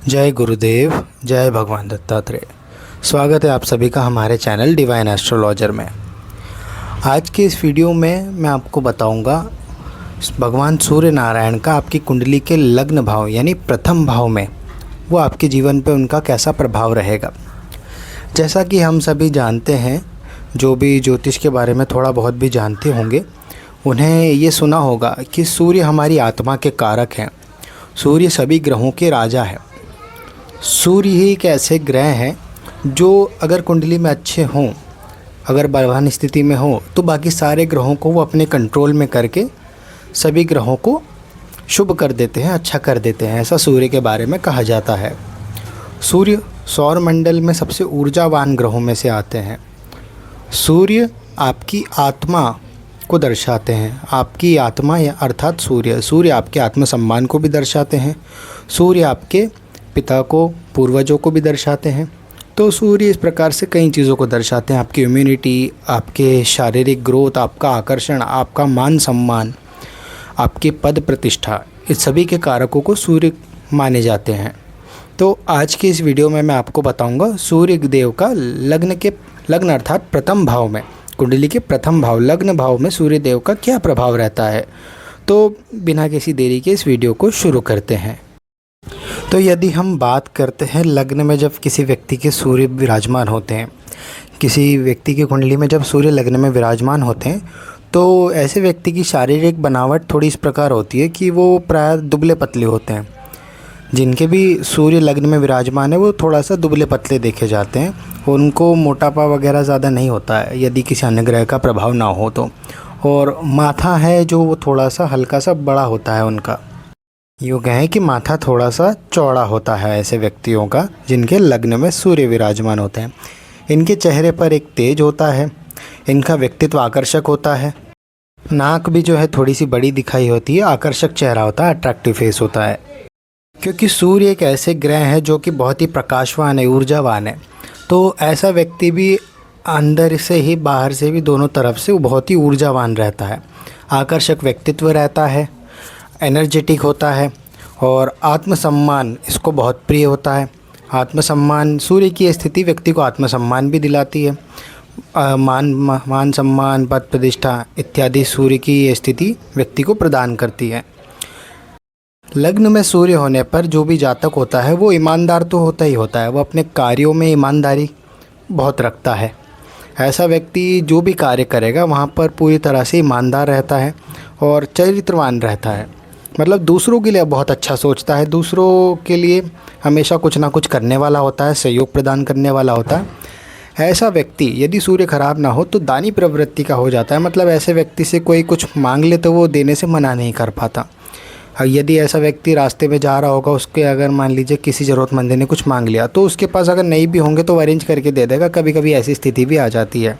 जय गुरुदेव, जय भगवान दत्तात्रेय। स्वागत है आप सभी का हमारे चैनल डिवाइन एस्ट्रोलॉजर में। आज के इस वीडियो में मैं आपको बताऊंगा भगवान सूर्य नारायण का आपकी कुंडली के लग्न भाव यानी प्रथम भाव में वो आपके जीवन पे उनका कैसा प्रभाव रहेगा। जैसा कि हम सभी जानते हैं, जो भी ज्योतिष के बारे में थोड़ा बहुत भी जानते होंगे, उन्हें ये सुना होगा कि सूर्य हमारी आत्मा के कारक हैं। सूर्य सभी ग्रहों के राजा है। सूर्य ही एक ऐसे ग्रह हैं जो अगर कुंडली में अच्छे हों, अगर बलवान स्थिति में हो, तो बाकी सारे ग्रहों को वो अपने कंट्रोल में करके सभी ग्रहों को शुभ कर देते हैं, अच्छा कर देते हैं। ऐसा सूर्य के बारे में कहा जाता है। सूर्य सौर मंडल में सबसे ऊर्जावान ग्रहों में से आते हैं। सूर्य आपकी आत्मा को दर्शाते हैं। आपकी आत्मा या अर्थात सूर्य आपके आत्मसम्मान को भी दर्शाते हैं। सूर्य आपके पिता को, पूर्वजों को भी दर्शाते हैं। तो सूर्य इस प्रकार से कई चीज़ों को दर्शाते हैं। आपकी इम्यूनिटी, आपके शारीरिक ग्रोथ, आपका आकर्षण, आपका मान सम्मान, आपकी पद प्रतिष्ठा, इस सभी के कारकों को सूर्य माने जाते हैं। तो आज के इस वीडियो में मैं आपको बताऊंगा सूर्य देव का लग्न अर्थात प्रथम भाव में, कुंडली के प्रथम भाव लग्न भाव में सूर्य देव का क्या प्रभाव रहता है। तो बिना किसी देरी के इस वीडियो को शुरू करते हैं। तो यदि हम बात करते हैं लग्न में जब किसी व्यक्ति के सूर्य विराजमान होते हैं, किसी व्यक्ति की कुंडली में जब सूर्य लग्न में विराजमान होते हैं, तो ऐसे व्यक्ति की शारीरिक बनावट थोड़ी इस प्रकार होती है कि वो प्राय दुबले पतले होते हैं। जिनके भी सूर्य लग्न में विराजमान है वो थोड़ा सा दुबले पतले देखे जाते हैं। उनको मोटापा वगैरह ज़्यादा नहीं होता है यदि किसी अन्य ग्रह का प्रभाव ना हो तो। और माथा है जो वो थोड़ा सा हल्का सा बड़ा होता है उनका। यूँ कहें कि माथा थोड़ा सा चौड़ा होता है ऐसे व्यक्तियों का जिनके लग्न में सूर्य विराजमान होते हैं। इनके चेहरे पर एक तेज होता है। इनका व्यक्तित्व आकर्षक होता है। नाक भी जो है थोड़ी सी बड़ी दिखाई होती है। आकर्षक चेहरा होता है, अट्रैक्टिव फेस होता है। क्योंकि सूर्य एक ऐसे ग्रह है जो कि बहुत ही प्रकाशवान है, ऊर्जावान है। तो ऐसा व्यक्ति भी अंदर से ही बाहर से भी दोनों तरफ से वो बहुत ही ऊर्जावान रहता है। आकर्षक व्यक्तित्व रहता है, एनर्जेटिक होता है और आत्मसम्मान इसको बहुत प्रिय होता है। आत्मसम्मान, सूर्य की स्थिति व्यक्ति को आत्मसम्मान भी दिलाती है। मान सम्मान, पद प्रतिष्ठा इत्यादि सूर्य की स्थिति व्यक्ति को प्रदान करती है। लग्न में सूर्य होने पर जो भी जातक होता है वो ईमानदार तो होता ही होता है। वो अपने कार्यों में ईमानदारी बहुत रखता है। ऐसा व्यक्ति जो भी कार्य करेगा वहाँ पर पूरी तरह से ईमानदार रहता है और चरित्रवान रहता है। मतलब दूसरों के लिए बहुत अच्छा सोचता है, दूसरों के लिए हमेशा कुछ ना कुछ करने वाला होता है, सहयोग प्रदान करने वाला होता है। ऐसा व्यक्ति यदि सूर्य खराब ना हो तो दानी प्रवृत्ति का हो जाता है। मतलब ऐसे व्यक्ति से कोई कुछ मांग ले तो वो देने से मना नहीं कर पाता। यदि ऐसा व्यक्ति रास्ते में जा रहा होगा, उसके अगर मान लीजिए किसी ज़रूरतमंद ने कुछ मांग लिया तो उसके पास अगर नहीं भी होंगे तो वो अरेंज करके दे देगा। कभी कभी ऐसी स्थिति भी आ जाती है।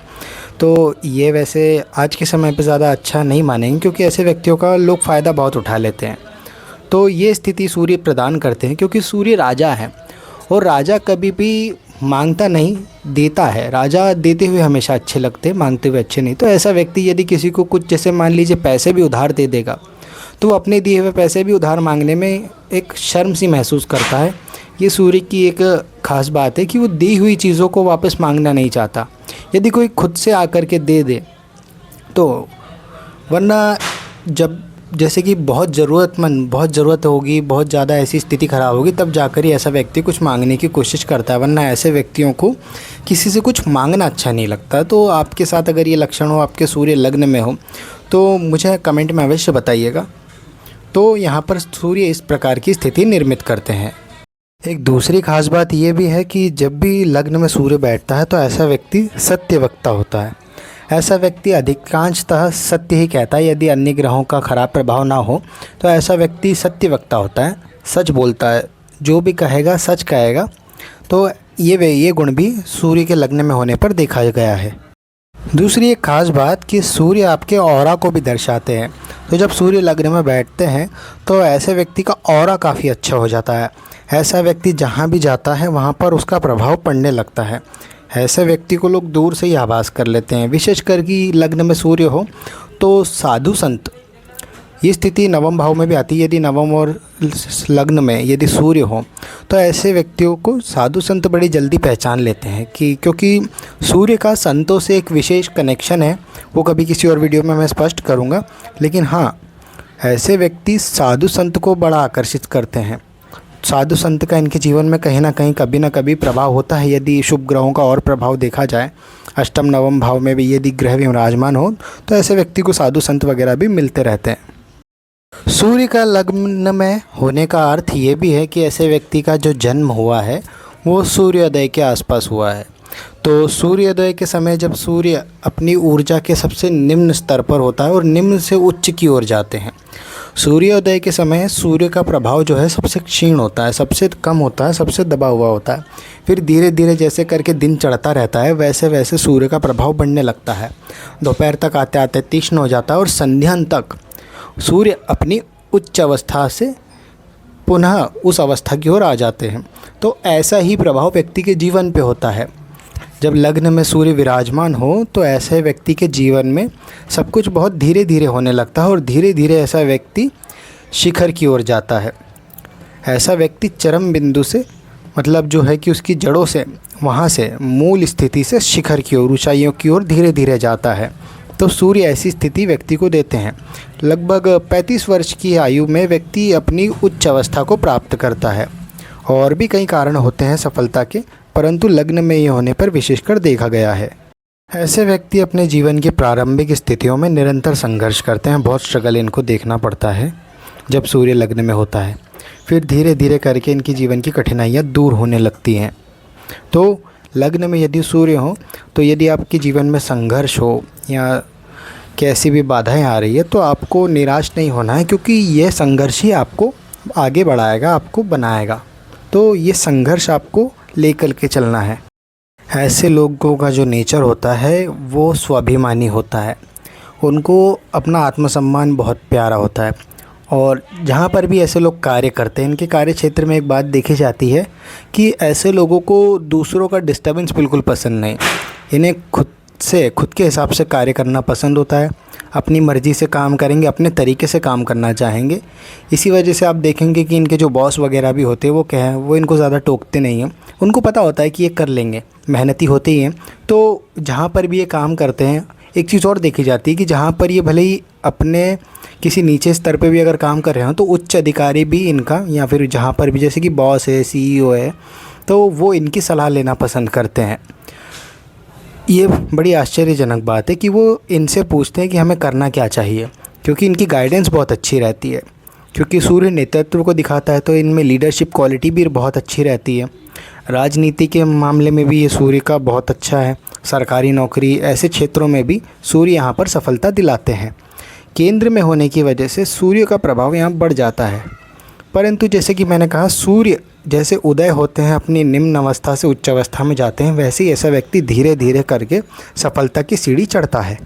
तो ये वैसे आज के समय पे ज़्यादा अच्छा नहीं मानेंगे क्योंकि ऐसे व्यक्तियों का लोग फ़ायदा बहुत उठा लेते हैं। तो ये स्थिति सूर्य प्रदान करते हैं क्योंकि सूर्य राजा है और राजा कभी भी मांगता नहीं, देता है। राजा देते हुए हमेशा अच्छे लगते हैं, मांगते हुए अच्छे नहीं। तो ऐसा व्यक्ति यदि किसी को कुछ, जैसे मान लीजिए पैसे भी उधार दे देगा, तो अपने दिए हुए पैसे भी उधार मांगने में एक शर्म सी महसूस करता है। ये सूर्य की एक ख़ास बात है कि वो दी हुई चीज़ों को वापस मांगना नहीं चाहता। यदि कोई खुद से आकर के दे दे तो, वरना जब जैसे कि बहुत ज़रूरत होगी, बहुत ज़्यादा ऐसी स्थिति ख़राब होगी, तब जाकर ही ऐसा व्यक्ति कुछ मांगने की कोशिश करता है। वरना ऐसे व्यक्तियों को किसी से कुछ मांगना अच्छा नहीं लगता। तो आपके साथ अगर ये लक्षण हो, आपके सूर्य लग्न में हो, तो मुझे कमेंट में अवश्य बताइएगा। तो यहाँ पर सूर्य इस प्रकार की स्थिति निर्मित करते हैं। एक दूसरी खास बात यह भी है कि जब भी लग्न में सूर्य बैठता है तो ऐसा व्यक्ति सत्यवक्ता होता है। ऐसा व्यक्ति अधिकांशतः सत्य ही कहता है। यदि अन्य ग्रहों का खराब प्रभाव ना हो तो ऐसा व्यक्ति सत्यवक्ता होता है, सच बोलता है, जो भी कहेगा सच कहेगा। तो ये गुण भी सूर्य के लग्न में होने पर देखा गया है। दूसरी एक खास बात कि सूर्य आपके ऑरा को भी दर्शाते हैं। तो जब सूर्य लग्न में बैठते हैं तो ऐसे व्यक्ति का ऑरा काफ़ी अच्छा हो जाता है। ऐसा व्यक्ति जहाँ भी जाता है वहाँ पर उसका प्रभाव पड़ने लगता है। ऐसे व्यक्ति को लोग दूर से ही आभास कर लेते हैं। विशेषकर कि लग्न में सूर्य हो तो साधु संत ये स्थिति नवम भाव में भी आती है। यदि नवम और लग्न में यदि सूर्य हो तो ऐसे व्यक्तियों को साधु संत बड़ी जल्दी पहचान लेते हैं कि क्योंकि सूर्य का संतों से एक विशेष कनेक्शन है। वो कभी किसी और वीडियो में मैं स्पष्ट करूँगा। लेकिन हाँ, ऐसे व्यक्ति साधु संत को बड़ा आकर्षित करते हैं। साधु संत का इनके जीवन में कहीं ना कहीं कभी ना कभी प्रभाव होता है। यदि शुभ ग्रहों का और प्रभाव देखा जाए, अष्टम नवम भाव में भी यदि ग्रह विराजमान हो तो ऐसे व्यक्ति को साधु संत वगैरह भी मिलते रहते हैं। सूर्य का लग्न में होने का अर्थ ये भी है कि ऐसे व्यक्ति का जो जन्म हुआ है वो सूर्योदय के आसपास हुआ है। तो सूर्योदय के समय जब सूर्य अपनी ऊर्जा के सबसे निम्न स्तर पर होता है और निम्न से उच्च की ओर जाते हैं। सूर्योदय के समय सूर्य का प्रभाव जो है सबसे क्षीण होता है, सबसे कम होता है, सबसे दबा हुआ होता है। फिर धीरे धीरे जैसे करके दिन चढ़ता रहता है वैसे वैसे सूर्य का प्रभाव बढ़ने लगता है। दोपहर तक आते आते तीक्ष्ण हो जाता है और संध्यान तक सूर्य अपनी उच्च अवस्था से पुनः उस अवस्था की ओर आ जाते हैं। तो ऐसा ही प्रभाव व्यक्ति के जीवन पे होता है। जब लग्न में सूर्य विराजमान हो तो ऐसे व्यक्ति के जीवन में सब कुछ बहुत धीरे धीरे होने लगता है और धीरे धीरे ऐसा व्यक्ति शिखर की ओर जाता है। ऐसा व्यक्ति चरम बिंदु से मतलब जो है कि उसकी जड़ों से, वहाँ से मूल स्थिति से शिखर की ओर, ऊंचाइयों की ओर धीरे धीरे जाता है। तो सूर्य ऐसी स्थिति व्यक्ति को देते हैं। लगभग 35 वर्ष की आयु में व्यक्ति अपनी उच्च अवस्था को प्राप्त करता है। और भी कई कारण होते हैं सफलता के, परंतु लग्न में ये होने पर विशेषकर देखा गया है। ऐसे व्यक्ति अपने जीवन की प्रारंभिक स्थितियों में निरंतर संघर्ष करते हैं। बहुत स्ट्रगल इनको देखना पड़ता है जब सूर्य लग्न में होता है। फिर धीरे धीरे करके इनकी जीवन की कठिनाइयाँ दूर होने लगती हैं। तो लग्न में यदि सूर्य हो तो यदि आपके जीवन में संघर्ष हो या कैसी भी बाधाएं आ रही है तो आपको निराश नहीं होना है, क्योंकि ये संघर्ष ही आपको आगे बढ़ाएगा, आपको बनाएगा। तो ये संघर्ष आपको लेकर के चलना है। ऐसे लोगों का जो नेचर होता है वो स्वाभिमानी होता है। उनको अपना आत्मसम्मान बहुत प्यारा होता है। और जहाँ पर भी ऐसे लोग कार्य करते हैं, इनके कार्य क्षेत्र में एक बात देखी जाती है कि ऐसे लोगों को दूसरों का डिस्टर्बेंस बिल्कुल पसंद नहीं। इन्हें खुद के हिसाब से कार्य करना पसंद होता है। अपनी मर्ज़ी से काम करेंगे, अपने तरीके से काम करना चाहेंगे। इसी वजह से आप देखेंगे कि इनके जो बॉस वगैरह भी होते हैं वो इनको ज़्यादा टोकते नहीं हैं। उनको पता होता है कि ये कर लेंगे, मेहनती होते ही हैं। तो जहाँ पर भी ये काम करते हैं, एक चीज़ और देखी जाती है कि जहाँ पर ये भले ही अपने किसी नीचे स्तर पे भी अगर काम कर रहे हो तो उच्च अधिकारी भी इनका, या फिर जहाँ पर भी जैसे कि बॉस है, CEO है, तो वो इनकी सलाह लेना पसंद करते हैं। ये बड़ी आश्चर्यजनक बात है कि वो इनसे पूछते हैं कि हमें करना क्या चाहिए, क्योंकि इनकी गाइडेंस बहुत अच्छी रहती है। क्योंकि सूर्य नेतृत्व को दिखाता है तो इनमें लीडरशिप क्वालिटी भी बहुत अच्छी रहती है। राजनीति के मामले में भी ये सूर्य का बहुत अच्छा है। सरकारी नौकरी ऐसे क्षेत्रों में भी सूर्य यहाँ पर सफलता दिलाते हैं। केंद्र में होने की वजह से सूर्य का प्रभाव यहाँ बढ़ जाता है। परंतु जैसे कि मैंने कहा, सूर्य जैसे उदय होते हैं अपनी निम्न अवस्था से उच्च अवस्था में जाते हैं, वैसे ही ऐसा व्यक्ति धीरे धीरे करके सफलता की सीढ़ी चढ़ता है।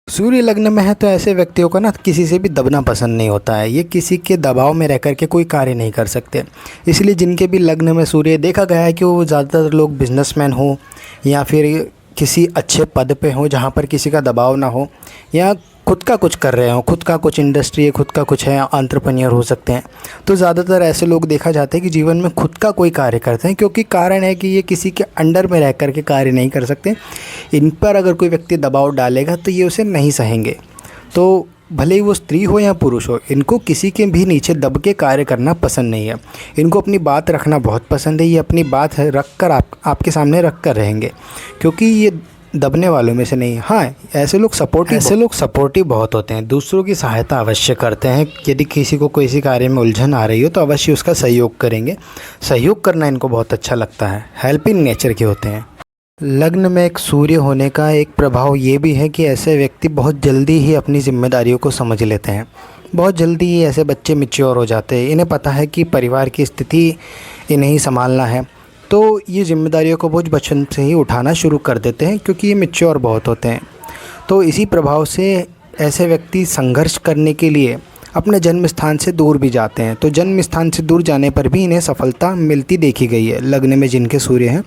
सूर्य लग्न में है तो ऐसे व्यक्तियों को ना किसी से भी दबना पसंद नहीं होता है। ये किसी के दबाव में रह कर के कोई कार्य नहीं कर सकते। इसलिए जिनके भी लग्न में सूर्य, देखा गया है कि वो ज़्यादातर लोग बिजनेसमैन हो या फिर किसी अच्छे पद पे हो जहाँ पर किसी का दबाव ना हो, या खुद का कुछ कर रहे हो, खुद का कुछ इंडस्ट्री है, खुद का कुछ है, एंटरप्रेन्योर हो सकते हैं। तो ज़्यादातर ऐसे लोग देखा जाता है कि जीवन में खुद का कोई कार्य करते हैं, क्योंकि कारण है कि ये किसी के अंडर में रह कर के कार्य नहीं कर सकते। इन पर अगर कोई व्यक्ति दबाव डालेगा तो ये उसे नहीं सहेंगे। तो भले ही वो स्त्री हो या पुरुष हो, इनको किसी के भी नीचे दब के कार्य करना पसंद नहीं है। इनको अपनी बात रखना बहुत पसंद है। ये अपनी बात रख कर आपके सामने रख कर रहेंगे, क्योंकि ये दबने वालों में से नहीं। हाँ, ऐसे लोग सपोर्टिव बहुत होते हैं, दूसरों की सहायता अवश्य करते हैं। यदि किसी को किसी कार्य में उलझन आ रही हो तो अवश्य उसका सहयोग करेंगे। सहयोग करना इनको बहुत अच्छा लगता है। हेल्पिंग नेचर के होते हैं। लग्न में एक सूर्य होने का एक प्रभाव ये भी है कि ऐसे व्यक्ति बहुत जल्दी ही अपनी जिम्मेदारियों को समझ लेते हैं। बहुत जल्दी ही ऐसे बच्चे मैच्योर हो जाते हैं। इन्हें पता है कि परिवार की स्थिति इन्हें ही संभालना है, तो ये जिम्मेदारियों को बोझ बचपन से ही उठाना शुरू कर देते हैं, क्योंकि ये मैच्योर बहुत होते हैं। तो इसी प्रभाव से ऐसे व्यक्ति संघर्ष करने के लिए अपने जन्म स्थान से दूर भी जाते हैं। तो जन्म स्थान से दूर जाने पर भी इन्हें सफलता मिलती देखी गई है। लग्न में जिनके सूर्य हैं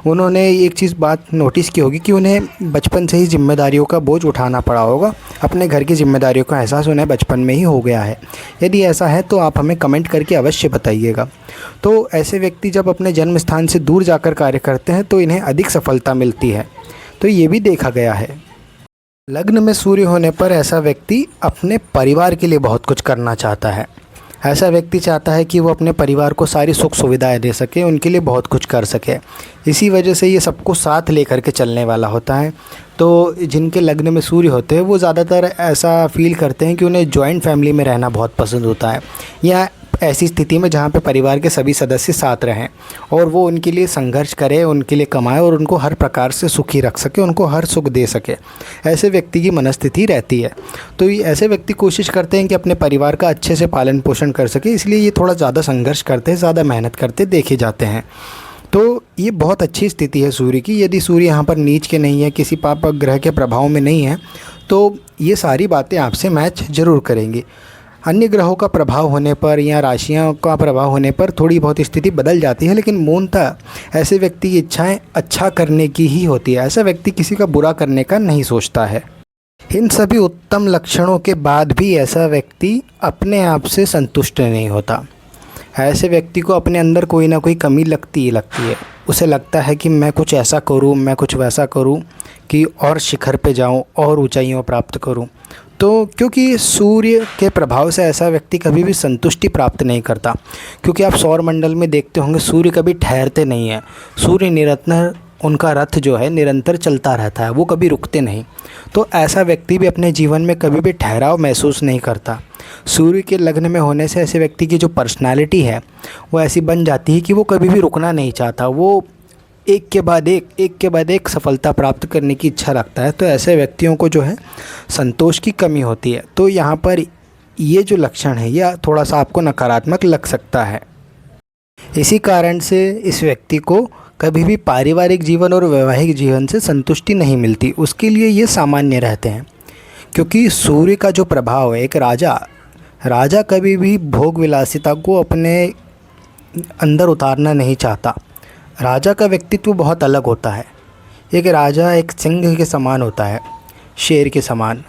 उन्होंने एक चीज़ बात नोटिस की होगी कि उन्हें बचपन से ही जिम्मेदारियों का बोझ उठाना पड़ा होगा। अपने घर की जिम्मेदारियों का एहसास उन्हें बचपन में ही हो गया है। यदि ऐसा है तो आप हमें कमेंट करके अवश्य बताइएगा। तो ऐसे व्यक्ति जब अपने जन्म स्थान से दूर जाकर कार्य करते हैं तो इन्हें अधिक सफलता मिलती है। तो ये भी देखा गया है। लग्न में सूर्य होने पर ऐसा व्यक्ति अपने परिवार के लिए बहुत कुछ करना चाहता है। ऐसा व्यक्ति चाहता है कि वो अपने परिवार को सारी सुख सुविधाएं दे सके, उनके लिए बहुत कुछ कर सके। इसी वजह से ये सबको साथ लेकर के चलने वाला होता है। तो जिनके लग्न में सूर्य होते हैं वो ज़्यादातर ऐसा फील करते हैं कि उन्हें जॉइंट फैमिली में रहना बहुत पसंद होता है, या ऐसी स्थिति में जहाँ पे परिवार के सभी सदस्य साथ रहें और वो उनके लिए संघर्ष करे, उनके लिए कमाए और उनको हर प्रकार से सुखी रख सके, उनको हर सुख दे सके। ऐसे व्यक्ति की मनस्थिति रहती है। तो ये ऐसे व्यक्ति कोशिश करते हैं कि अपने परिवार का अच्छे से पालन पोषण कर सके, इसलिए ये थोड़ा ज़्यादा संघर्ष करते हैं, ज़्यादा मेहनत करते देखे जाते हैं। तो ये बहुत अच्छी स्थिति है सूर्य की। यदि सूर्य यहाँ पर नीच के नहीं है, किसी पाप ग्रह के प्रभाव में नहीं है, तो ये सारी बातें आपसे मैच ज़रूर करेंगी। अन्य ग्रहों का प्रभाव होने पर या राशियों का प्रभाव होने पर थोड़ी बहुत स्थिति बदल जाती है, लेकिन मूलतः ऐसे व्यक्ति की इच्छाएं अच्छा करने की ही होती है। ऐसा व्यक्ति किसी का बुरा करने का नहीं सोचता है। इन सभी उत्तम लक्षणों के बाद भी ऐसा व्यक्ति अपने आप से संतुष्ट नहीं होता। ऐसे व्यक्ति को अपने अंदर कोई ना कोई कमी लगती है। उसे लगता है कि मैं कुछ ऐसा करूं, मैं कुछ वैसा करूं कि और शिखर पे जाऊं और ऊंचाइयों प्राप्त करूं। तो क्योंकि सूर्य के प्रभाव से ऐसा व्यक्ति कभी भी संतुष्टि प्राप्त नहीं करता। क्योंकि आप सौर मंडल में देखते होंगे सूर्य कभी ठहरते नहीं हैं। सूर्य निरंतर, उनका रथ जो है निरंतर चलता रहता है, वो कभी रुकते नहीं। तो ऐसा व्यक्ति भी अपने जीवन में कभी भी ठहराव महसूस नहीं करता। सूर्य के लग्न में होने से ऐसे व्यक्ति की जो पर्सनालिटी है वो ऐसी बन जाती है कि वो कभी भी रुकना नहीं चाहता। वो एक के बाद एक सफलता प्राप्त करने की इच्छा रखता है। तो ऐसे व्यक्तियों को जो है संतोष की कमी होती है। तो यहाँ पर ये जो लक्षण है यह थोड़ा सा आपको नकारात्मक लग सकता है। इसी कारण से इस व्यक्ति को कभी भी पारिवारिक जीवन और वैवाहिक जीवन से संतुष्टि नहीं मिलती। उसके लिए ये सामान्य रहते हैं। क्योंकि सूर्य का जो प्रभाव है, एक राजा कभी भी भोग विलासिता को अपने अंदर उतारना नहीं चाहता। राजा का व्यक्तित्व बहुत अलग होता है। एक राजा एक सिंह के समान होता है, शेर के समान।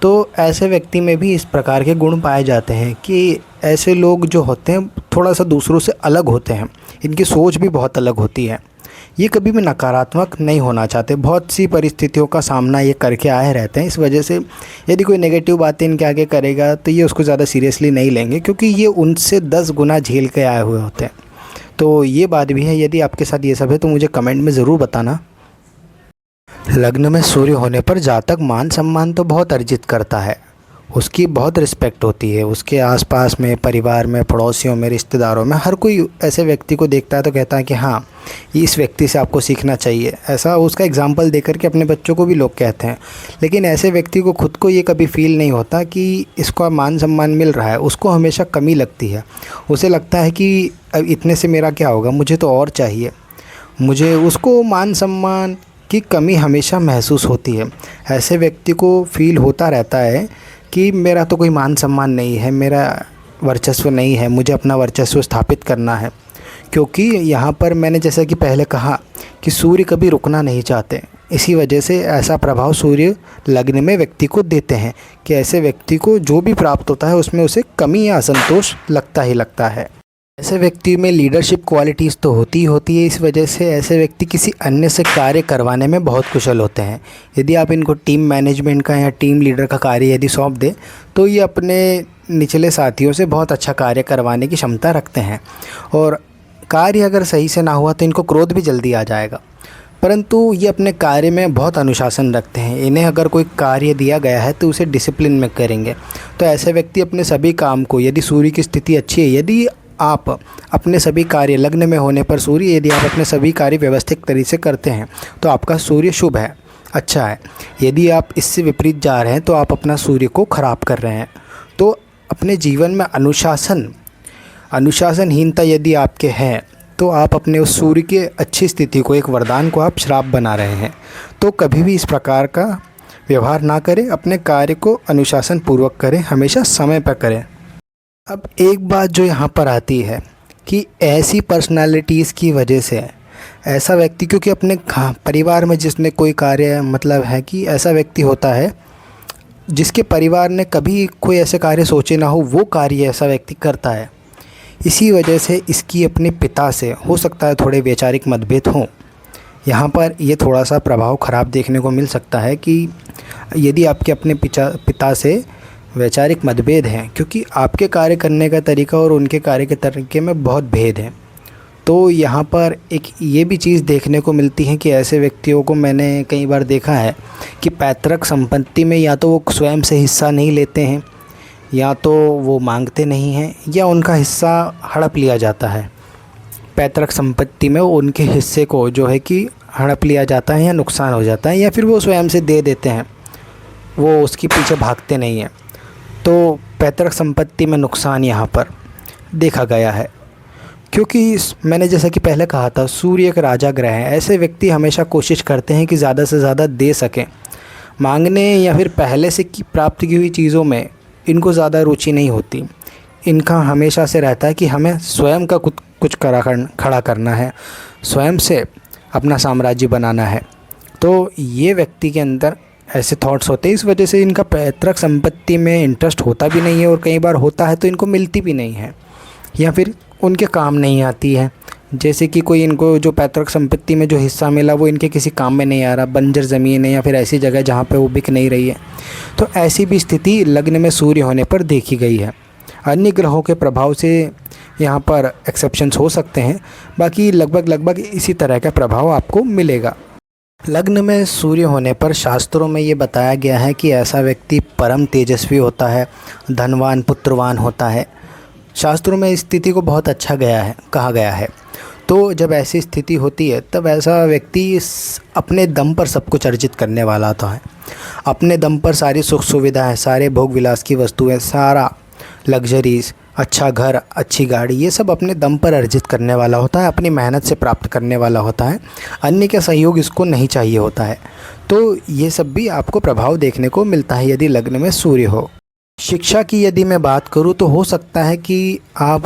तो ऐसे व्यक्ति में भी इस प्रकार के गुण पाए जाते हैं कि ऐसे लोग जो होते हैं थोड़ा सा दूसरों से अलग होते हैं। इनकी सोच भी बहुत अलग होती है। ये कभी भी नकारात्मक नहीं होना चाहते। बहुत सी परिस्थितियों का सामना ये करके आए रहते हैं। इस वजह से यदि कोई नेगेटिव बातें इनके आगे करेगा तो ये उसको ज़्यादा सीरियसली नहीं लेंगे, क्योंकि ये उनसे 10 गुना झेल के आए हुए होते हैं। तो ये बात भी है। यदि आपके साथ ये सब है तो मुझे कमेंट में ज़रूर बताना। लग्न में सूर्य होने पर जातक मान सम्मान तो बहुत अर्जित करता है, उसकी बहुत रिस्पेक्ट होती है। उसके आसपास में, परिवार में, पड़ोसियों में, रिश्तेदारों में हर कोई ऐसे व्यक्ति को देखता है तो कहता है कि हाँ, इस व्यक्ति से आपको सीखना चाहिए। ऐसा उसका एग्जाम्पल देकर के अपने बच्चों को भी लोग कहते हैं। लेकिन ऐसे व्यक्ति को खुद को ये कभी फील नहीं होता कि इसको मान सम्मान मिल रहा है। उसको हमेशा कमी लगती है। उसे लगता है कि अब इतने से मेरा क्या होगा, मुझे तो और चाहिए। उसको मान सम्मान की कमी हमेशा महसूस होती है। ऐसे व्यक्ति को फील होता रहता है कि मेरा तो कोई मान सम्मान नहीं है, मेरा वर्चस्व नहीं है, मुझे अपना वर्चस्व स्थापित करना है। क्योंकि यहाँ पर मैंने जैसा कि पहले कहा कि सूर्य कभी रुकना नहीं चाहते। इसी वजह से ऐसा प्रभाव सूर्य लग्न में व्यक्ति को देते हैं कि ऐसे व्यक्ति को जो भी प्राप्त होता है उसमें उसे कमी या असंतोष लगता ही लगता है। ऐसे व्यक्ति में लीडरशिप क्वालिटीज़ तो होती है। इस वजह से ऐसे व्यक्ति किसी अन्य से कार्य करवाने में बहुत कुशल होते हैं। यदि आप इनको टीम मैनेजमेंट का या टीम लीडर का कार्य यदि सौंप दें तो ये अपने निचले साथियों से बहुत अच्छा कार्य करवाने की क्षमता रखते हैं। और कार्य अगर सही से ना हुआ तो इनको क्रोध भी जल्दी आ जाएगा, परंतु ये अपने कार्य में बहुत अनुशासन रखते हैं। इन्हें अगर कोई कार्य दिया गया है तो उसे डिसिप्लिन में करेंगे। तो ऐसे व्यक्ति अपने सभी काम को, यदि सूर्य की स्थिति अच्छी है, यदि आप अपने सभी कार्य लग्न में होने पर सूर्य, यदि आप अपने सभी कार्य व्यवस्थित तरीके से करते हैं तो आपका सूर्य शुभ है, अच्छा है। यदि आप इससे विपरीत जा रहे हैं तो आप अपना सूर्य को खराब कर रहे हैं। तो अपने जीवन में अनुशासनहीनता यदि आपके हैं तो आप अपने उस सूर्य की अच्छी स्थिति को, एक वरदान को आप श्राप बना रहे हैं। तो कभी भी इस प्रकार का व्यवहार ना करें। अपने कार्य को अनुशासन पूर्वक करें, हमेशा समय पर करें। अब एक बात जो यहाँ पर आती है कि ऐसी पर्सनालिटीज़ की वजह से ऐसा व्यक्ति, क्योंकि अपने परिवार में जिसने कोई कार्य, मतलब है कि ऐसा व्यक्ति होता है जिसके परिवार ने कभी कोई ऐसे कार्य सोचे ना हो, वो कार्य ऐसा व्यक्ति करता है। इसी वजह से इसकी अपने पिता से हो सकता है थोड़े वैचारिक मतभेद हों। यहाँ पर ये थोड़ा सा प्रभाव ख़राब देखने को मिल सकता है कि यदि आपके अपने पिता से वैचारिक मतभेद हैं, क्योंकि आपके कार्य करने का तरीका और उनके कार्य के तरीके में बहुत भेद है। तो यहाँ पर एक ये भी चीज़ देखने को मिलती है कि ऐसे व्यक्तियों को मैंने कई बार देखा है कि पैतृक संपत्ति में या तो वो स्वयं से हिस्सा नहीं लेते हैं, या तो वो मांगते नहीं हैं, या उनका हिस्सा हड़प लिया जाता है। पैतृक संपत्ति में उनके हिस्से को जो है कि हड़प लिया जाता है या नुकसान हो जाता है, या फिर वो स्वयं से दे देते हैं, वो उसके पीछे भागते नहीं हैं। तो पैतृक संपत्ति में नुकसान यहाँ पर देखा गया है, क्योंकि मैंने जैसा कि पहले कहा था, सूर्य एक राजा ग्रह है। ऐसे व्यक्ति हमेशा कोशिश करते हैं कि ज़्यादा से ज़्यादा दे सकें। मांगने या फिर पहले से प्राप्त की हुई चीज़ों में इनको ज़्यादा रुचि नहीं होती। इनका हमेशा से रहता है कि हमें स्वयं का कुछ खड़ा करना है, स्वयं से अपना साम्राज्य बनाना है। तो ये व्यक्ति के अंदर ऐसे थॉट्स होते हैं। इस वजह से इनका पैतृक संपत्ति में इंटरेस्ट होता भी नहीं है, और कई बार होता है तो इनको मिलती भी नहीं है, या फिर उनके काम नहीं आती है। जैसे कि कोई इनको जो पैतृक संपत्ति में जो हिस्सा मिला वो इनके किसी काम में नहीं आ रहा, बंजर ज़मीन है या फिर ऐसी जगह जहाँ पे वो बिक नहीं रही है। तो ऐसी भी स्थिति लग्न में सूर्य होने पर देखी गई है। अन्य ग्रहों के प्रभाव से यहाँ पर एक्सेप्शंस हो सकते हैं, बाकी लगभग इसी तरह का प्रभाव आपको मिलेगा। लग्न में सूर्य होने पर शास्त्रों में ये बताया गया है कि ऐसा व्यक्ति परम तेजस्वी होता है, धनवान पुत्रवान होता है। शास्त्रों में इस स्थिति को बहुत अच्छा कहा गया है। तो जब ऐसी स्थिति होती है तब ऐसा व्यक्ति अपने दम पर सब कुछ अर्जित करने वाला होता है। अपने दम पर सारी सुख सुविधाएं, सारे भोग विलास की वस्तुएं, सारा लग्जरीज़, अच्छा घर, अच्छी गाड़ी, ये सब अपने दम पर अर्जित करने वाला होता है, अपनी मेहनत से प्राप्त करने वाला होता है। अन्य का सहयोग इसको नहीं चाहिए होता है। तो ये सब भी आपको प्रभाव देखने को मिलता है यदि लग्न में सूर्य हो। शिक्षा की यदि मैं बात करूँ तो हो सकता है कि आप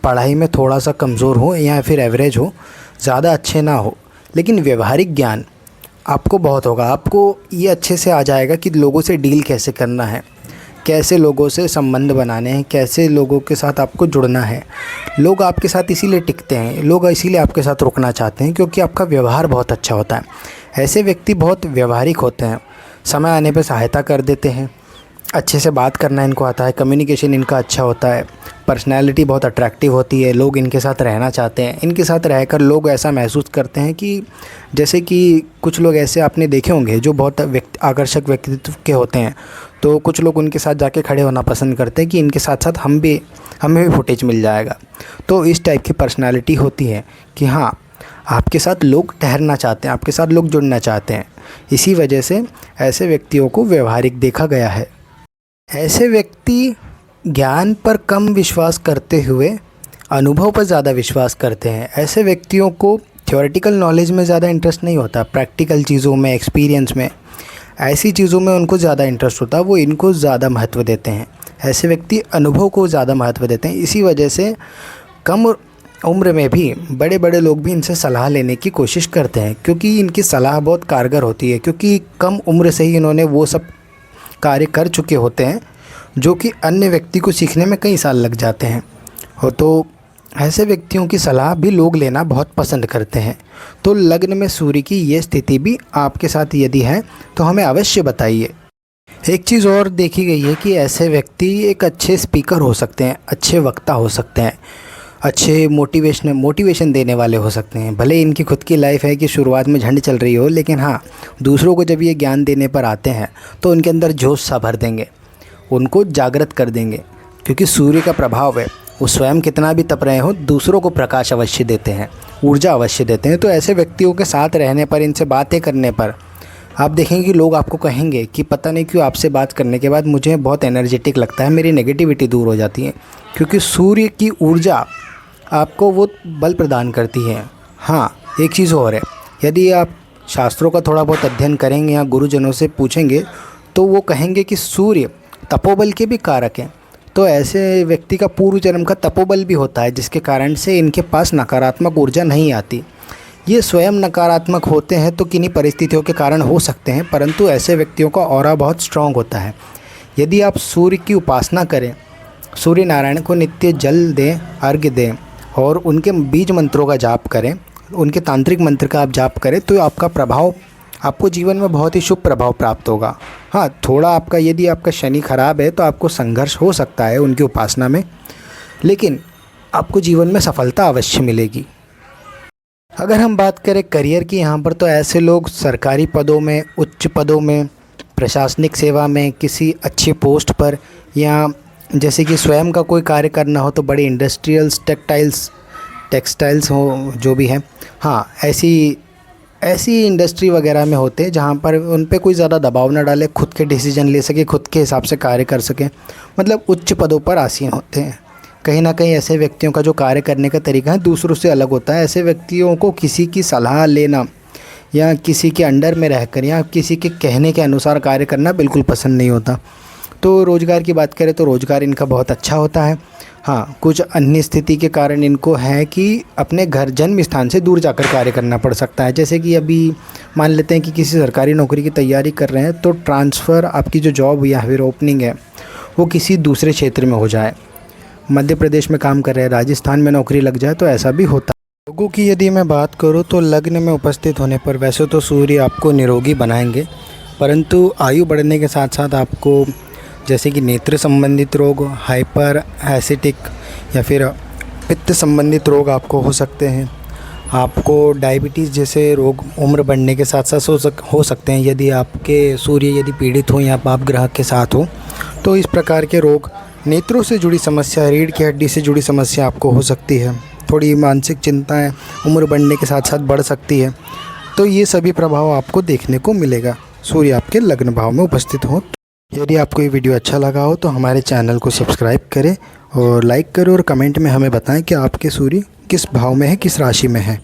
पढ़ाई में थोड़ा सा कमज़ोर हो या फिर एवरेज हो, ज़्यादा अच्छे ना हो, लेकिन व्यवहारिक ज्ञान आपको बहुत होगा। आपको ये अच्छे से आ जाएगा कि लोगों से डील कैसे करना है, कैसे लोगों से संबंध बनाने हैं, कैसे लोगों के साथ आपको जुड़ना है। लोग आपके साथ इसीलिए टिकते हैं, लोग इसीलिए आपके साथ रुकना चाहते हैं क्योंकि आपका व्यवहार बहुत अच्छा होता है। ऐसे व्यक्ति बहुत व्यवहारिक होते हैं, समय आने पर सहायता कर देते हैं, अच्छे से बात करना इनको आता है, कम्युनिकेशन इनका अच्छा होता है, पर्सनैलिटी बहुत अट्रैक्टिव होती है, लोग इनके साथ रहना चाहते हैं। इनके साथ रहकर लोग ऐसा महसूस करते हैं कि जैसे कि कुछ लोग ऐसे आपने देखे होंगे जो बहुत आकर्षक व्यक्तित्व के होते हैं, तो कुछ लोग उनके साथ जाके खड़े होना पसंद करते हैं कि इनके साथ साथ हमें भी फुटेज मिल जाएगा। तो इस टाइप की पर्सनैलिटी होती है कि हाँ, आपके साथ लोग ठहरना चाहते हैं, आपके साथ लोग जुड़ना चाहते हैं। इसी वजह से ऐसे व्यक्तियों को व्यवहारिक देखा गया है। ऐसे व्यक्ति ज्ञान पर कम विश्वास करते हुए अनुभव पर ज़्यादा विश्वास करते हैं। ऐसे व्यक्तियों को थ्योरेटिकल नॉलेज में ज़्यादा इंटरेस्ट नहीं होता, प्रैक्टिकल चीज़ों में, एक्सपीरियंस में, ऐसी चीज़ों में उनको ज़्यादा इंटरेस्ट होता है, वो इनको ज़्यादा महत्व देते हैं। ऐसे व्यक्ति अनुभव को ज़्यादा महत्व देते हैं। इसी वजह से कम उम्र में भी बड़े बड़े लोग भी इनसे सलाह लेने की कोशिश करते हैं, क्योंकि इनकी सलाह बहुत कारगर होती है, क्योंकि कम उम्र से ही इन्होंने वो सब कार्य कर चुके होते हैं जो कि अन्य व्यक्ति को सीखने में कई साल लग जाते हैं। और तो ऐसे व्यक्तियों की सलाह भी लोग लेना बहुत पसंद करते हैं। तो लग्न में सूर्य की ये स्थिति भी आपके साथ यदि है तो हमें अवश्य बताइए। एक चीज़ और देखी गई है कि ऐसे व्यक्ति एक अच्छे स्पीकर हो सकते हैं, अच्छे वक्ता हो सकते हैं, अच्छे मोटिवेशन देने वाले हो सकते हैं। भले इनकी खुद की लाइफ है कि शुरुआत में झंड चल रही हो, लेकिन हाँ, दूसरों को जब ये ज्ञान देने पर आते हैं तो उनके अंदर जोश सा भर देंगे, उनको जागृत कर देंगे। क्योंकि सूर्य का प्रभाव है, वो स्वयं कितना भी तप रहे हो, दूसरों को प्रकाश अवश्य देते हैं, ऊर्जा अवश्य देते हैं। तो ऐसे व्यक्तियों के साथ रहने पर, इनसे बातें करने पर आप देखेंगे कि लोग आपको कहेंगे कि पता नहीं क्यों आपसे बात करने के बाद मुझे बहुत एनर्जेटिक लगता है, मेरी नेगेटिविटी दूर हो जाती है। क्योंकि सूर्य की ऊर्जा आपको वो बल प्रदान करती है। हाँ, एक चीज़ और है, यदि आप शास्त्रों का थोड़ा बहुत अध्ययन करेंगे या गुरुजनों से पूछेंगे तो वो कहेंगे कि सूर्य तपोबल के भी कारक हैं। तो ऐसे व्यक्ति का पूर्व जन्म का तपोबल भी होता है, जिसके कारण से इनके पास नकारात्मक ऊर्जा नहीं आती। ये स्वयं नकारात्मक होते हैं तो किन्हीं परिस्थितियों के कारण हो सकते हैं, परंतु ऐसे व्यक्तियों का ऑरा बहुत स्ट्रांग होता है। यदि आप सूर्य की उपासना करें, सूर्य नारायण को नित्य जल दें, अर्घ्य दें और उनके बीज मंत्रों का जाप करें, उनके तांत्रिक मंत्र का आप जाप करें, तो आपका प्रभाव, आपको जीवन में बहुत ही शुभ प्रभाव प्राप्त होगा। हाँ, थोड़ा आपका, यदि आपका शनि खराब है तो आपको संघर्ष हो सकता है उनकी उपासना में, लेकिन आपको जीवन में सफलता अवश्य मिलेगी। अगर हम बात करें करियर की यहाँ पर, तो ऐसे लोग सरकारी पदों में, उच्च पदों में, प्रशासनिक सेवा में, किसी अच्छे पोस्ट पर, या जैसे कि स्वयं का कोई कार्य करना हो तो बड़े इंडस्ट्रियल्स, टेक्सटाइल्स हो, जो भी है, हाँ, ऐसी इंडस्ट्री वगैरह में होते हैं जहाँ पर उन पे कोई ज़्यादा दबाव ना डाले, खुद के डिसीजन ले सके, खुद के हिसाब से कार्य कर सकें, मतलब उच्च पदों पर आसीन होते हैं। कहीं ना कहीं ऐसे व्यक्तियों का जो कार्य करने का तरीका है दूसरों से अलग होता है। ऐसे व्यक्तियों को किसी की सलाह लेना या किसी के अंडर में रहकर या किसी के कहने के अनुसार कार्य करना बिल्कुल पसंद नहीं होता। तो रोज़गार की बात करें तो रोज़गार इनका बहुत अच्छा होता है। हाँ, कुछ अन्य स्थिति के कारण इनको है कि अपने घर, जन्म स्थान से दूर जाकर कार्य करना पड़ सकता है। जैसे कि अभी मान लेते हैं कि किसी सरकारी नौकरी की तैयारी कर रहे हैं, तो ट्रांसफ़र, आपकी जो जॉब या फिर ओपनिंग है वो किसी दूसरे क्षेत्र में हो जाए। मध्य प्रदेश में काम कर रहे हैं, राजस्थान में नौकरी लग जाए, तो ऐसा भी होता है। लोगों की यदि मैं बात करूं तो लग्न में उपस्थित होने पर वैसे तो सूर्य आपको निरोगी बनाएंगे, परंतु आयु बढ़ने के साथ साथ आपको जैसे कि नेत्र संबंधित रोग, हाइपर एसिटिक या फिर पित्त संबंधित रोग आपको हो सकते हैं। आपको डायबिटीज़ जैसे रोग उम्र बढ़ने के साथ साथ हो सकते हैं यदि आपके सूर्य यदि पीड़ित हो या पाप ग्रह के साथ हो। तो इस प्रकार के रोग, नेत्रों से जुड़ी समस्या, रीढ़ की हड्डी से जुड़ी समस्या आपको हो सकती है। थोड़ी मानसिक चिंताएं उम्र बढ़ने के साथ साथ बढ़ सकती है। तो ये सभी प्रभाव आपको देखने को मिलेगा सूर्य आपके लग्न भाव में उपस्थित हो। यदि आपको ये वीडियो अच्छा लगा हो तो हमारे चैनल को सब्सक्राइब करें और लाइक करें और कमेंट में हमें बताएं कि आपके सूर्य किस भाव में है, किस राशि में है।